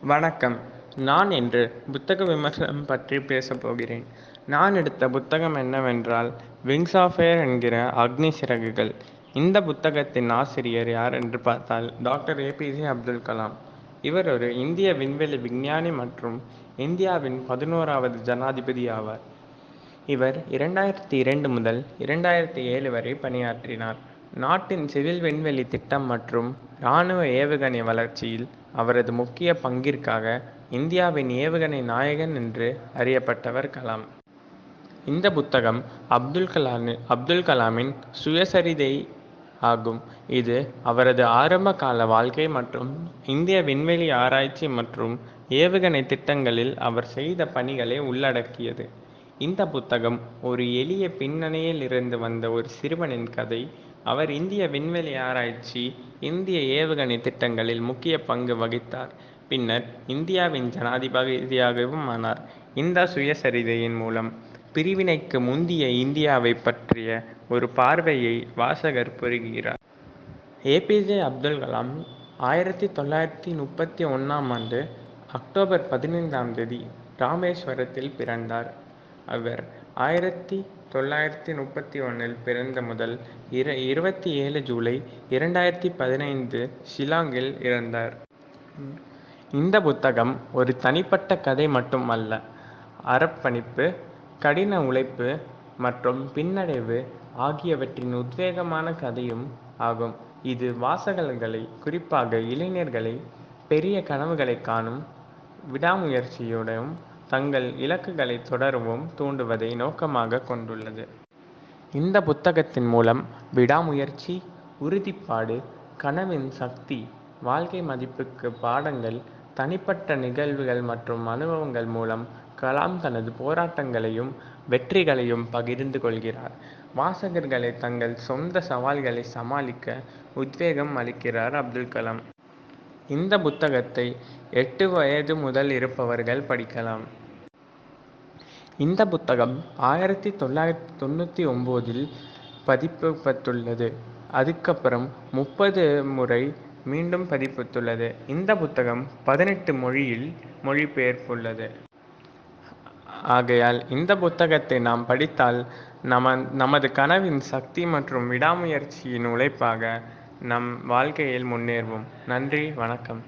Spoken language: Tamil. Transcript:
வணக்கம். நான் இன்று புத்தக விமர்சனம் பற்றி பேசப் போகிறேன். நான் எடுத்த புத்தகம் என்னவென்றால், விங்ஸ் ஆஃப் ஃபயர் என்கிற அக்னி சிறகுகள். இந்த புத்தகத்தின் ஆசிரியர் யார் என்று பார்த்தால், டாக்டர் ஏ.பி.ஜே அப்துல் கலாம். இவர் ஒரு இந்திய விண்வெளி விஞ்ஞானி மற்றும் இந்தியாவின் 11வது ஜனாதிபதி ஆவார். இவர் 2002 முதல் 2007 வரை பணியாற்றினார். நாட்டின் சிவில் விண்வெளி திட்டம் மற்றும் இராணுவ ஏவுகணை வளர்ச்சியில் அவரது முக்கிய பங்கிற்காக இந்தியாவின் ஏவுகணை நாயகன் என்று அறியப்பட்டவர் கலாம். இந்த புத்தகம் அப்துல் கலாமின் சுயசரிதை ஆகும். இது அவரது ஆரம்ப கால வாழ்க்கை மற்றும் இந்திய விண்வெளி ஆராய்ச்சி மற்றும் ஏவுகணை திட்டங்களில் அவர் செய்த பணிகளை உள்ளடக்கியது. இந்த புத்தகம் ஒரு எளிய பின்னணியில் இருந்து வந்த ஒரு சிறுவனின் கதை. அவர் இந்திய விண்வெளி ஆராய்ச்சி, இந்திய ஏவுகணை திட்டங்களில் முக்கிய பங்கு வகித்தார். பின்னர் இந்தியாவின் ஜனாதிபதியாகவும் ஆனார். இந்த சுயசரிதையின் மூலம் பிரிவினைக்கு முந்தைய இந்தியாவை பற்றிய ஒரு பார்வையை வாசகர் பெறுகிறார். ஏ.பி.ஜே அப்துல் கலாம் 1931 அக்டோபர் 15 ராமேஸ்வரத்தில் பிறந்தார். அவர் 1931 பிறந்த முதல் 27 ஜூலை 2015 ஷில்லாங்கில் இறந்தார். இந்த புத்தகம் ஒரு தனிப்பட்ட கதை மட்டும் அல்ல, அர்ப்பணிப்பு, கடின உழைப்பு மற்றும் பின்னடைவு ஆகியவற்றின் உத்வேகமான கதையும் ஆகும். இது வாசகர்களை, குறிப்பாக இளைஞர்களை, பெரிய கனவுகளை காணும் விடாமுயற்சியுடன் தங்கள் இலக்குகளை தொடரவும் தூண்டுவதை நோக்கமாக கொண்டுள்ளது. இந்த புத்தகத்தின் மூலம் விடாமுயற்சி, உறுதிப்பாடு, கனவின் சக்தி, வாழ்க்கை மதிப்புக்கு பாடங்கள், தனிப்பட்ட நிகழ்வுகள் மற்றும் அனுபவங்கள் மூலம் கலாம் தனது போராட்டங்களையும் வெற்றிகளையும் பகிர்ந்து கொள்கிறார். வாசகர்களை தங்கள் சொந்த சவால்களை சமாளிக்க உத்வேகம் அளிக்கிறார் அப்துல் கலாம். இந்த புத்தகத்தை 8 வயது முதல் இருப்பவர்கள் படிக்கலாம். இந்த புத்தகம் 1999 பதிப்பிக்கப்பட்டுள்ளது. அதுக்கப்புறம் 30 முறை மீண்டும் பதிப்பித்துள்ளது. இந்த புத்தகம் 18 மொழியில் மொழிபெயர்ப்புள்ளது. ஆகையால் இந்த புத்தகத்தை நாம் படித்தால் நமது கனவின் சக்தி மற்றும் விடாமுயற்சியின் உழைப்பாக நம் வாழ்க்கையில் முன்னேறுவோம். நன்றி, வணக்கம்.